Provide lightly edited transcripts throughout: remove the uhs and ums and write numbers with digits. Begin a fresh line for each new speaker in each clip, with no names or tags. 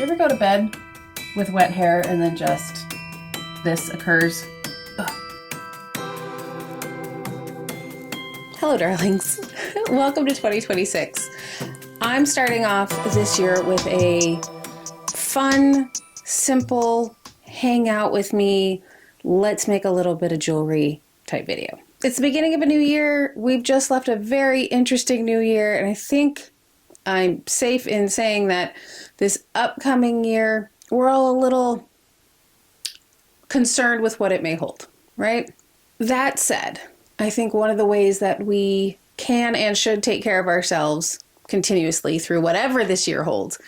Do you ever go to bed with wet hair and then just this occurs? Ugh. Hello, darlings. Welcome to 2026. I'm starting off this year with a fun, simple, hang out with me, let's make a little bit of jewelry type video. It's the beginning of a new year. We've just left a very interesting new year, and I think I'm safe in saying that this upcoming year, we're all a little concerned with what it may hold, right? That said, I think one of the ways that we can and should take care of ourselves continuously through whatever this year holds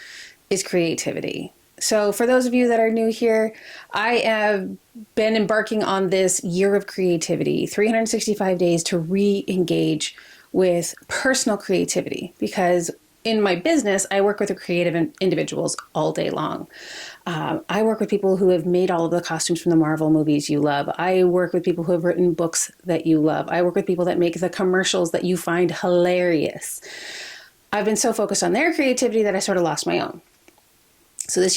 is creativity. So for those of you that are new here, I have been embarking on this year of creativity, 365 days to re-engage with personal creativity, because in my business, I work with creative individuals all day long. I work with people who have made all of the costumes from the Marvel movies you love. I work with people who have written books that you love. I work with people that make the commercials that you find hilarious. I've been so focused on their creativity that I sort of lost my own. So this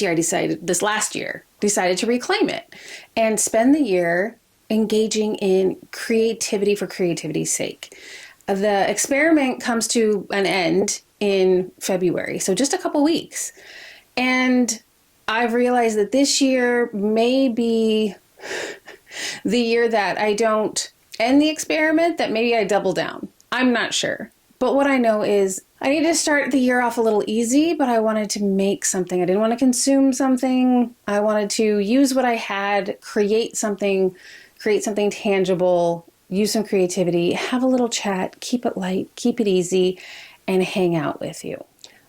last year, decided to reclaim it and spend the year engaging in creativity for creativity's sake. The experiment comes to an end in February, so just a couple weeks. And I've realized that this year may be the year that I don't end the experiment, that maybe I double down. I'm not sure. But what I know is I need to start the year off a little easy, but I wanted to make something. I didn't want to consume something. I wanted to use what I had, create something tangible, use some creativity, have a little chat, keep it light, keep it easy, and hang out with you.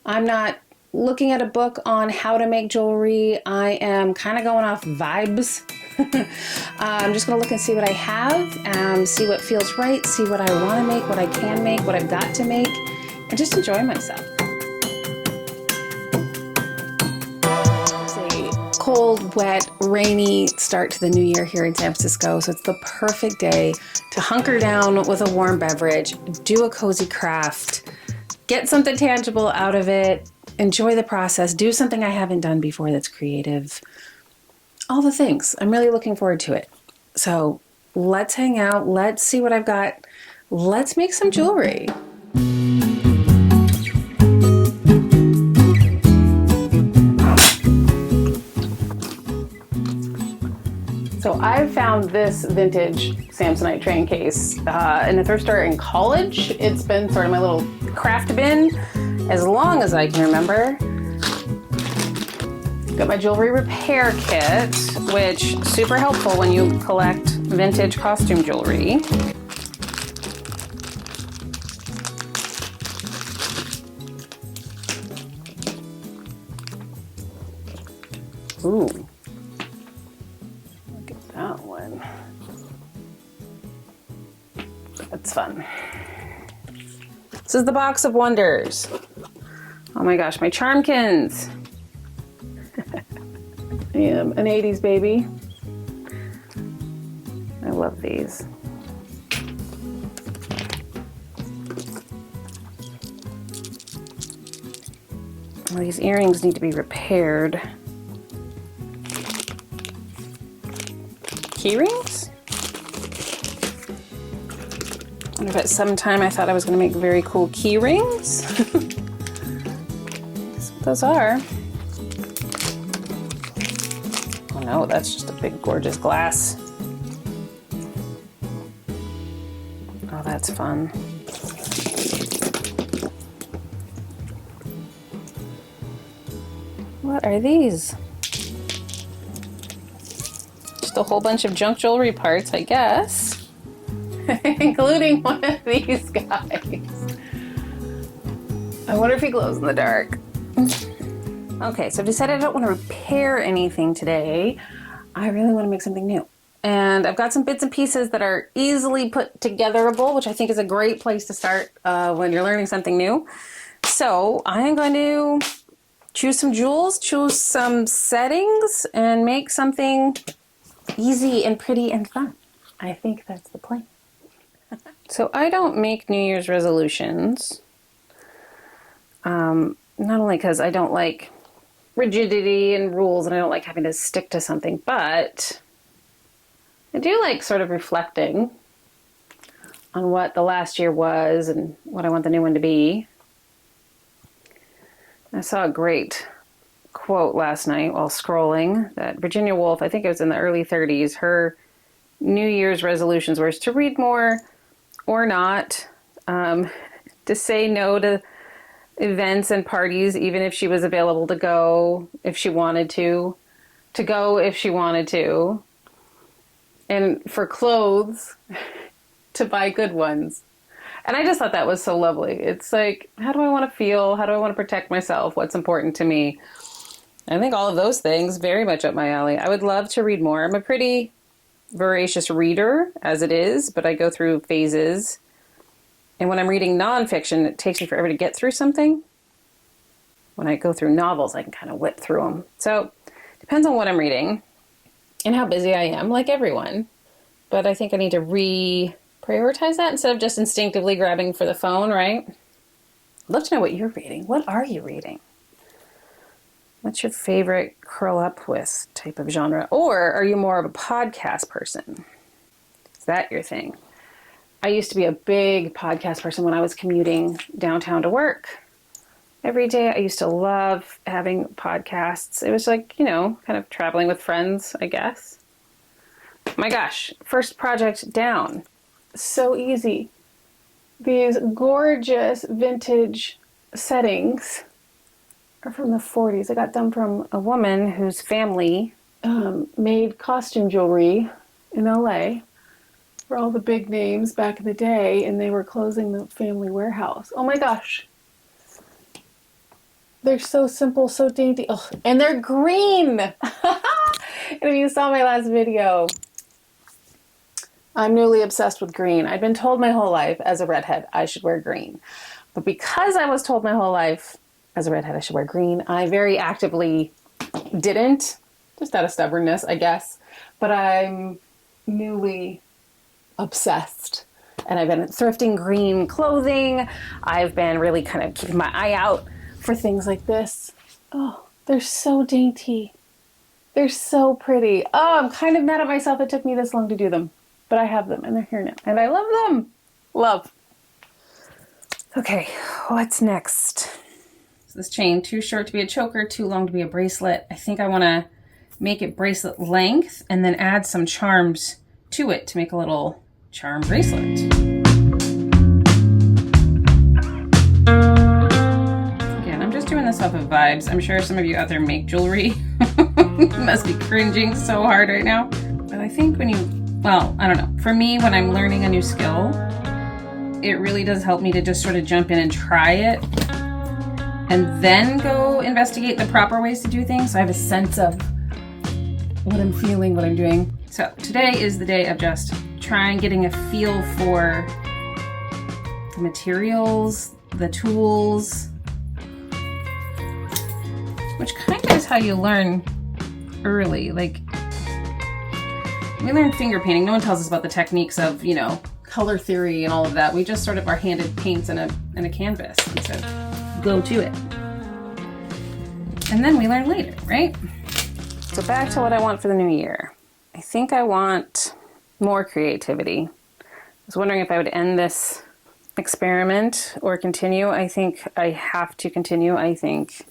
I'm not looking at a book on how to make jewelry. I am kind of going off vibes. I'm just going to look and see what I have, see what feels right, see what I want to make, what I can make, what I've got to make, and just enjoy myself. It's a cold, wet, rainy start to the new year here in San Francisco, so it's the perfect day to hunker down with a warm beverage, do a cozy craft, get something tangible out of it, enjoy the process, do something I haven't done before that's creative. All the things. I'm really looking forward to it. So let's hang out. Let's see what I've got. Let's make some jewelry. So I found this vintage Samsonite train case in a thrift store in college. It's been sort of my little craft bin as long as I can remember. Got my jewelry repair kit, which is super helpful when you collect vintage costume jewelry. Ooh, look at that one. That's fun. This is the box of wonders. Oh my gosh, my Charmkins. I am an 80s baby. I love these. Well, these earrings need to be repaired. Key rings? I wonder if at some time I thought I was going to make very cool key rings. That's what those are. Oh no, that's just a big gorgeous glass. Oh, that's fun. What are these? Just a whole bunch of junk jewelry parts, I guess. Including one of these guys. I wonder if he glows in the dark. Okay, so I've decided I don't want to repair anything today. I really want to make something new. And I've got some bits and pieces that are easily put togetherable, which I think is a great place to start when you're learning something new. So I'm going to choose some jewels, choose some settings, and make something easy and pretty and fun. I think that's the plan. So I don't make New Year's resolutions. Not only because I don't like rigidity and rules, and I don't like having to stick to something, but I do like sort of reflecting on what the last year was and what I want the new one to be. I saw a great quote last night while scrolling that Virginia Woolf, I think it was in the early 30s, her New Year's resolutions were to read more or not, to say no to events and parties, even if she was available to go if she wanted to go if she wanted to, and for clothes, to buy good ones. And I just thought that was so lovely. It's like, how do I want to feel? How do I want to protect myself? What's important to me? I think all of those things very much up my alley. I would love to read more. I'm a pretty voracious reader as it is, but I go through phases. And when I'm reading nonfiction, it takes me forever to get through something. When I go through novels, I can kind of whip through them. So it depends on what I'm reading and how busy I am, like everyone. But I think I need to reprioritize that instead of just instinctively grabbing for the phone, right? I'd love to know what you're reading. What are you reading? What's your favorite curl up with type of genre? Or are you more of a podcast person? Is that your thing? I used to be a big podcast person when I was commuting downtown to work. Every day I used to love having podcasts. It was like, kind of traveling with friends, I guess. My gosh, first project down. So easy. These gorgeous vintage settings are from the 40s. I got them from a woman whose family made costume jewelry in LA for all the big names back in the day, and they were closing the family warehouse. Oh my gosh. They're so simple, so dainty. Oh, and they're green. And if you saw my last video, I'm newly obsessed with green. I've been told my whole life as a redhead I should wear green. But because I was told my whole life as a redhead I should wear green, I very actively didn't. Just out of stubbornness, I guess. But I'm newly obsessed. And I've been thrifting green clothing. I've been really kind of keeping my eye out for things like this. Oh, they're so dainty. They're so pretty. Oh, I'm kind of mad at myself it took me this long to do them. But I have them and they're here now. And I love them. Love. Okay, what's next? So this chain, too short to be a choker, too long to be a bracelet. I think I want to make it bracelet length and then add some charms to it to make a little charm bracelet. Again, I'm just doing this off of vibes. I'm sure some of you out there make jewelry. Must be cringing so hard right now. But I think when I don't know. For me, when I'm learning a new skill, it really does help me to just sort of jump in and try it and then go investigate the proper ways to do things. So I have a sense of what I'm feeling, what I'm doing. So today is the day of just trying, getting a feel for the materials, the tools, which kind of is how you learn early. Like, we learn finger painting. No one tells us about the techniques of, color theory and all of that. We just sort of are handed paints and a canvas and so go to it. And then we learn later, right? So back to what I want for the new year. I think I want more creativity. I was wondering if I would end this experiment or continue. I think I have to continue. I think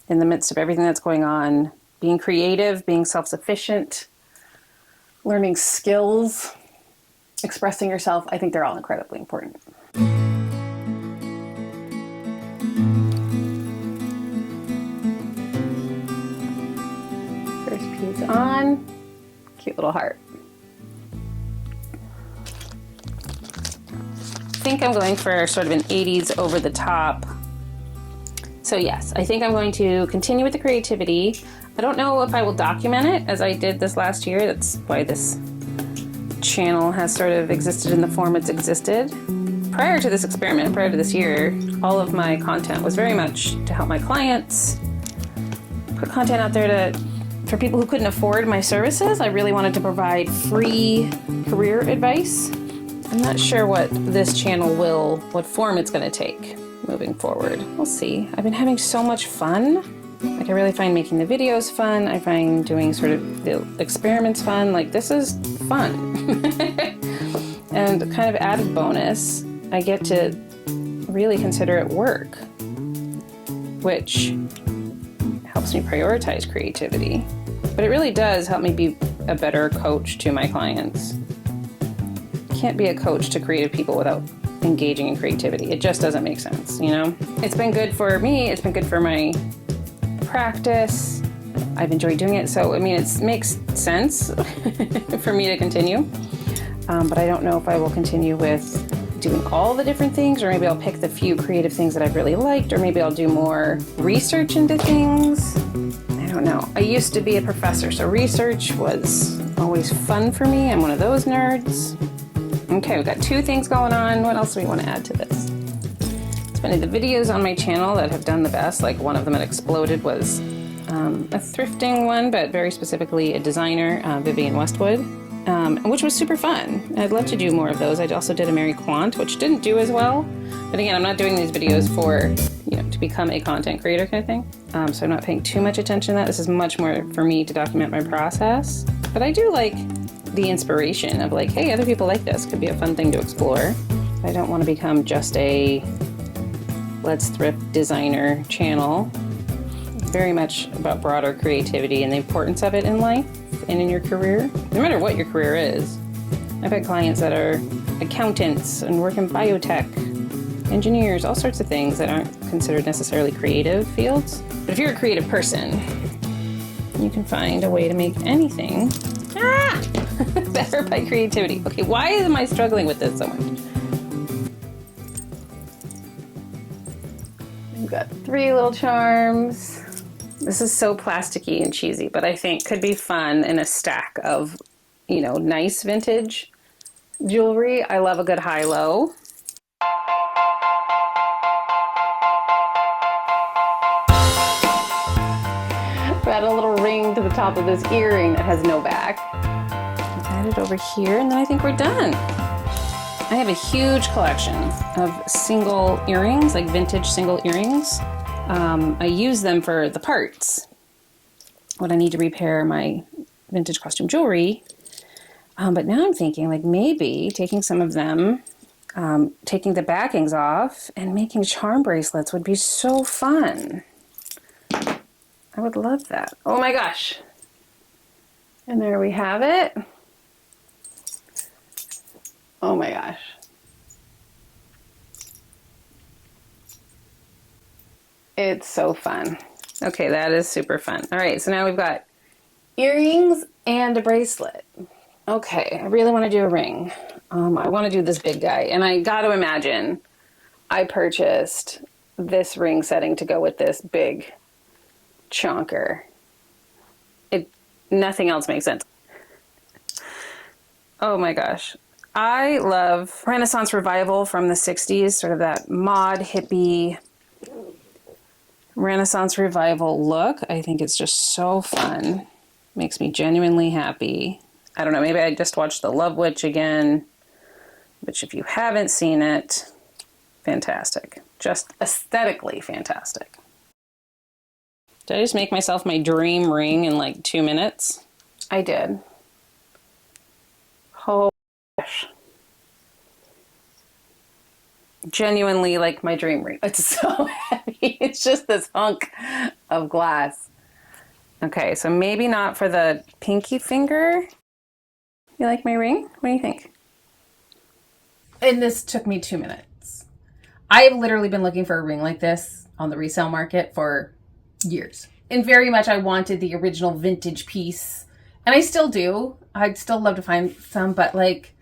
in the midst of everything that's going on, being creative, being self-sufficient, learning skills, expressing yourself, I think they're all incredibly important. First piece on, cute little heart. I think I'm going for sort of an 80s over the top. So yes, I think I'm going to continue with the creativity. I don't know if I will document it as I did this last year. That's why this channel has sort of existed in the form it's existed. Prior to this experiment, prior to this year, all of my content was very much to help my clients, put content out there for people who couldn't afford my services. I really wanted to provide free career advice. I'm not sure what this channel what form it's going to take moving forward. We'll see. I've been having so much fun Like I really find making the videos fun. I find doing sort of the experiments fun. Like this is fun. And kind of added bonus, I get to really consider it work, which helps me prioritize creativity. But it really does help me be a better coach to my clients. Can't be a coach to creative people without engaging in creativity. It just doesn't make sense, you know? It's been good for me. It's been good for my practice. I've enjoyed doing it. So, I mean, it makes sense for me to continue. But I don't know if I will continue with doing all the different things, or maybe I'll pick the few creative things that I've really liked, or maybe I'll do more research into things. I don't know. I used to be a professor, so research was always fun for me. I'm one of those nerds. Okay, we've got 2 things going on. What else do we want to add to this? It's been the videos on my channel that have done the best. Like one of them that exploded was a thrifting one, but very specifically a designer, Vivian Westwood, which was super fun. I'd love to do more of those. I also did a Mary Quant, which didn't do as well. But again, I'm not doing these videos for, you know, to become a content creator kind of thing. So I'm not paying too much attention to that. This is much more for me to document my process. But I do like the inspiration of like, hey, other people like this. Could be a fun thing to explore. I don't want to become just a let's thrift designer channel. Very much about broader creativity and the importance of it in life and in your career, no matter what your career is. I've had clients that are accountants and work in biotech, engineers, all sorts of things that aren't considered necessarily creative fields. But if you're a creative person, you can find a way to make anything better by creativity. Okay, why am I struggling with this so much? We've got 3 little charms. This is so plasticky and cheesy, but I think could be fun in a stack of, you know, nice vintage jewelry. I love a good high-low. Add a little ring to the top of this earring that has no back. Add it over here, and then I think we're done. I have a huge collection of single earrings, like vintage single earrings. I use them for the parts when I need to repair my vintage costume jewelry. But now I'm thinking like maybe taking some of them, taking the backings off and making charm bracelets would be so fun. I would love that. Oh my gosh. And there we have it. Oh my gosh. It's so fun. Okay, that is super fun. All right, so now we've got earrings and a bracelet. Okay, I really want to do a ring. I want to do this big guy, and I got to imagine I purchased this ring setting to go with this big chonker. Nothing else makes sense. Oh my gosh. I love Renaissance Revival from the 60s, sort of that mod hippie Renaissance Revival look. I think it's just so fun. Makes me genuinely happy. I don't know, maybe I just watched The Love Witch again, which if you haven't seen it, fantastic. Just aesthetically fantastic. Did I just make myself my dream ring in like 2 minutes? I did. Oh gosh. Genuinely like my dream ring. It's so heavy. It's just this hunk of glass. Okay, so maybe not for the pinky finger. You like my ring? What do you think? And this took me 2 minutes. I've literally been looking for a ring like this on the resale market for years. And very much I wanted the original vintage piece. And I still do. I'd still love to find some, but like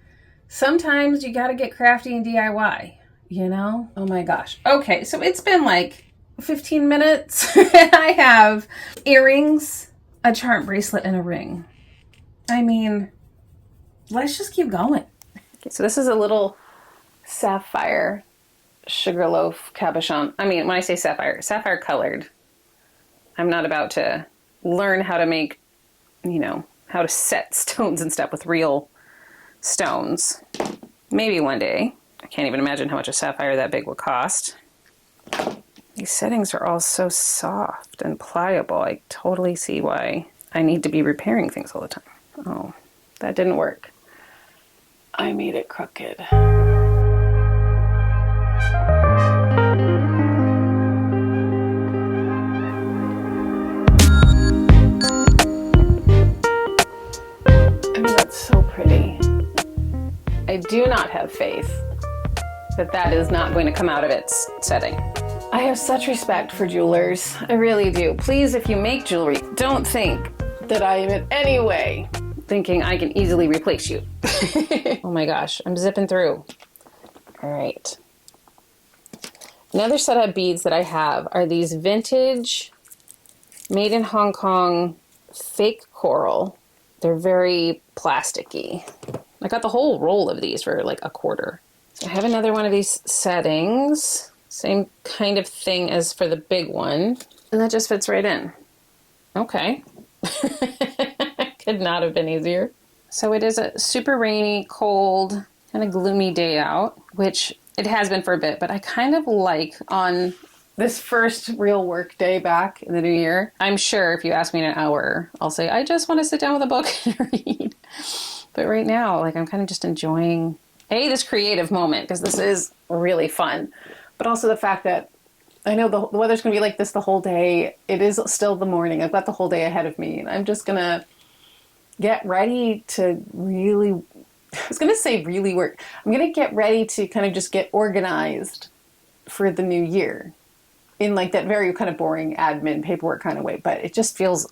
sometimes you gotta get crafty and DIY, you know? Oh my gosh. Okay, so it's been like 15 minutes. I have earrings, a charm bracelet, and a ring. I mean, let's just keep going. Okay, so this is a little sapphire sugarloaf cabochon. I mean, when I say sapphire, sapphire colored. I'm not about to learn how to make, you know, how to set stones and stuff with real stones. Maybe one day. I can't even imagine how much a sapphire that big would cost. These settings are all so soft and pliable. I totally see why I need to be repairing things all the time. Oh, that didn't work. I made it crooked. I mean, that's so pretty. I do not have faith that that is not going to come out of its setting. I have such respect for jewelers. I really do. Please, if you make jewelry, don't think that I am in any way thinking I can easily replace you. Oh my gosh, I'm zipping through. All right. Another set of beads that I have are these vintage, made in Hong Kong, fake coral. They're very plasticky. I got the whole roll of these for like $1. So I have another one of these settings. Same kind of thing as for the big one. And that just fits right in. Okay. Could not have been easier. So it is a super rainy, cold, kind of gloomy day out, which it has been for a bit, but I kind of like on this first real work day back in the new year. I'm sure if you ask me in an hour, I'll say, I just want to sit down with a book and read. But right now, like, I'm kind of just enjoying, this creative moment, because this is really fun. But also the fact that I know the weather's going to be like this the whole day. It is still the morning. I've got the whole day ahead of me. And I'm just going to get ready to really, I was going to say really work. I'm going to get ready to kind of just get organized for the new year in like that very kind of boring admin paperwork kind of way. But it just feels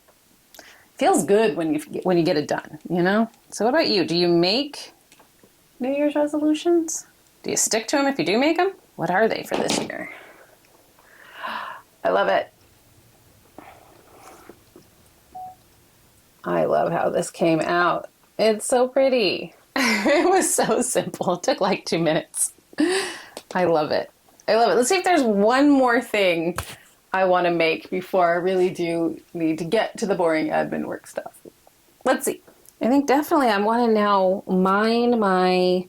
good when you get it done, you know? So what about you? Do you make New Year's resolutions? Do you stick to them if you do make them? What are they for this year? I love it. I love how this came out. It's so pretty. It was so simple. It took like 2 minutes. I love it. I love it. Let's see if there's one more thing I want to make before I really do need to get to the boring admin work stuff. Let's see. I think definitely I want to now mine my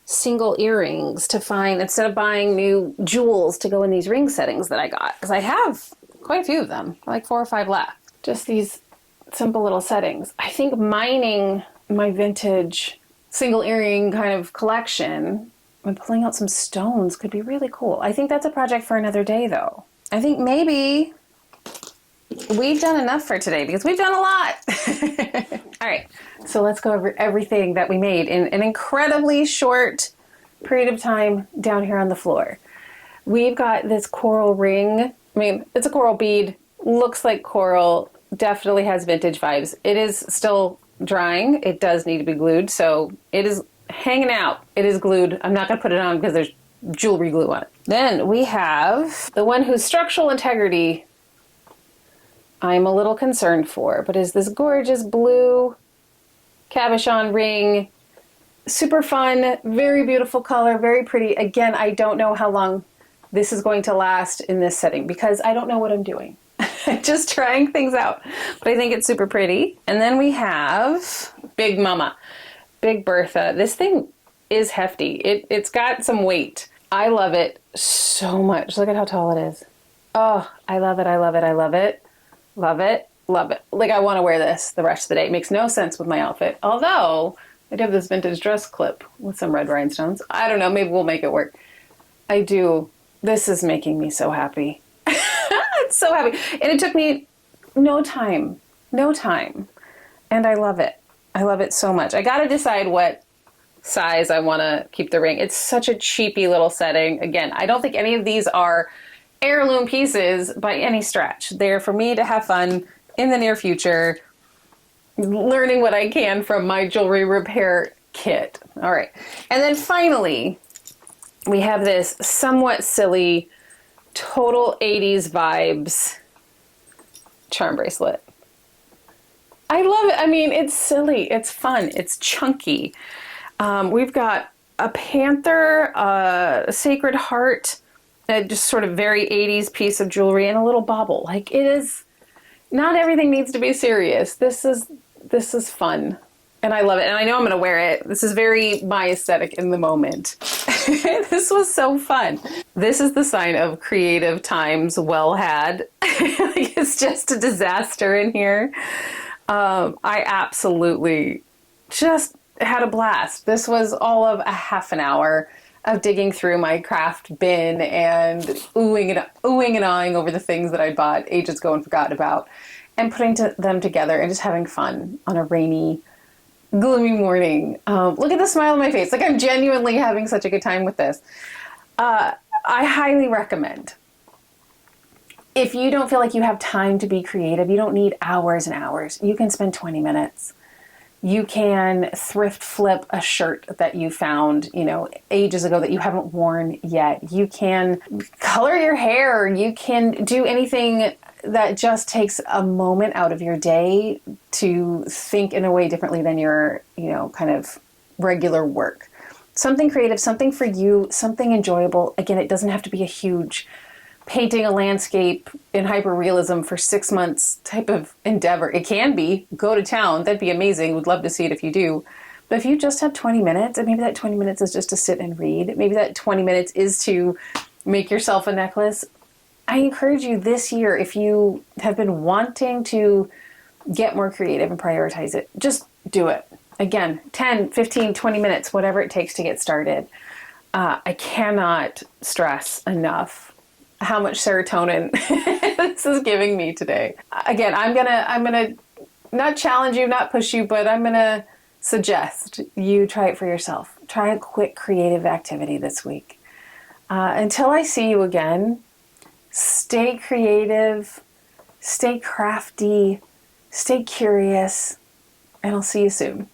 single earrings to find, instead of buying new jewels to go in these ring settings that I got, because I have quite a few of them, like 4 or 5 left. Just these simple little settings. I think mining my vintage single earring kind of collection and pulling out some stones could be really cool. I think that's a project for another day though. I think maybe we've done enough for today because we've done a lot. All right, so let's go over everything that we made in an incredibly short period of time down here on the floor. We've got this coral ring. I mean, it's a coral bead, looks like coral, definitely has vintage vibes. It is still drying. It does need to be glued, so it is hanging out. It is glued. I'm not going to put it on because there's jewelry glue on it. Then we have the one whose structural integrity I'm a little concerned for, but is this gorgeous blue cabochon ring. Super fun, very beautiful color, very pretty. Again, I don't know how long this is going to last in this setting because I don't know what I'm doing. Just trying things out, but I think it's super pretty. And then we have Big Mama, Big Bertha. This thing is hefty. It's got some weight. I love it so much. Look at how tall it is. Oh, I love it. I love it. I love it. Love it. Love it. Like, I want to wear this the rest of the day. It makes no sense with my outfit. Although I do have this vintage dress clip with some red rhinestones. I don't know. Maybe we'll make it work. I do. This is making me so happy. It's so happy. And it took me no time. And I love it. I love it so much. I got to decide what size I want to keep the ring. It's such a cheapy little setting. Again, I don't think any of these are heirloom pieces by any stretch. They're for me to have fun in the near future, learning what I can from my jewelry repair kit. All right. And then finally, we have this somewhat silly, total 80s vibes charm bracelet. I love it. I mean, it's silly. It's fun. It's chunky. We've got a panther, a sacred heart, just sort of very 80s piece of jewelry, and a little bauble. Like, it is, not everything needs to be serious. This is fun. And I love it. And I know I'm going to wear it. This is very my aesthetic in the moment. This was so fun. This is the sign of creative times well had. Like, it's just a disaster in here. I absolutely just had a blast. This was all of a half an hour of digging through my craft bin and oohing and awing over the things that I bought ages ago and forgotten about, and putting them together and just having fun on a rainy, gloomy morning. Look at the smile on my face. Like, I'm genuinely having such a good time with this. I highly recommend. If you don't feel like you have time to be creative, you don't need hours and hours. You can spend 20 minutes. You can thrift flip a shirt that you found, ages ago that you haven't worn yet. You can color your hair. You can do anything that just takes a moment out of your day to think in a way differently than your, kind of regular work. Something creative, something for you, something enjoyable. Again, it doesn't have to be a huge painting a landscape in hyperrealism for 6 months type of endeavor. It can be. Go to town. That'd be amazing. Would love to see it if you do. But if you just have 20 minutes, and maybe that 20 minutes is just to sit and read, maybe that 20 minutes is to make yourself a necklace, I encourage you this year, if you have been wanting to get more creative and prioritize it, just do it. Again, 10, 15, 20 minutes, whatever it takes to get started. I cannot stress enough how much serotonin this is giving me today. Again, I'm gonna not challenge you, not push you, but I'm gonna suggest you try it for yourself. Try a quick creative activity this week. Until I see you again, stay creative, stay crafty, stay curious, and I'll see you soon.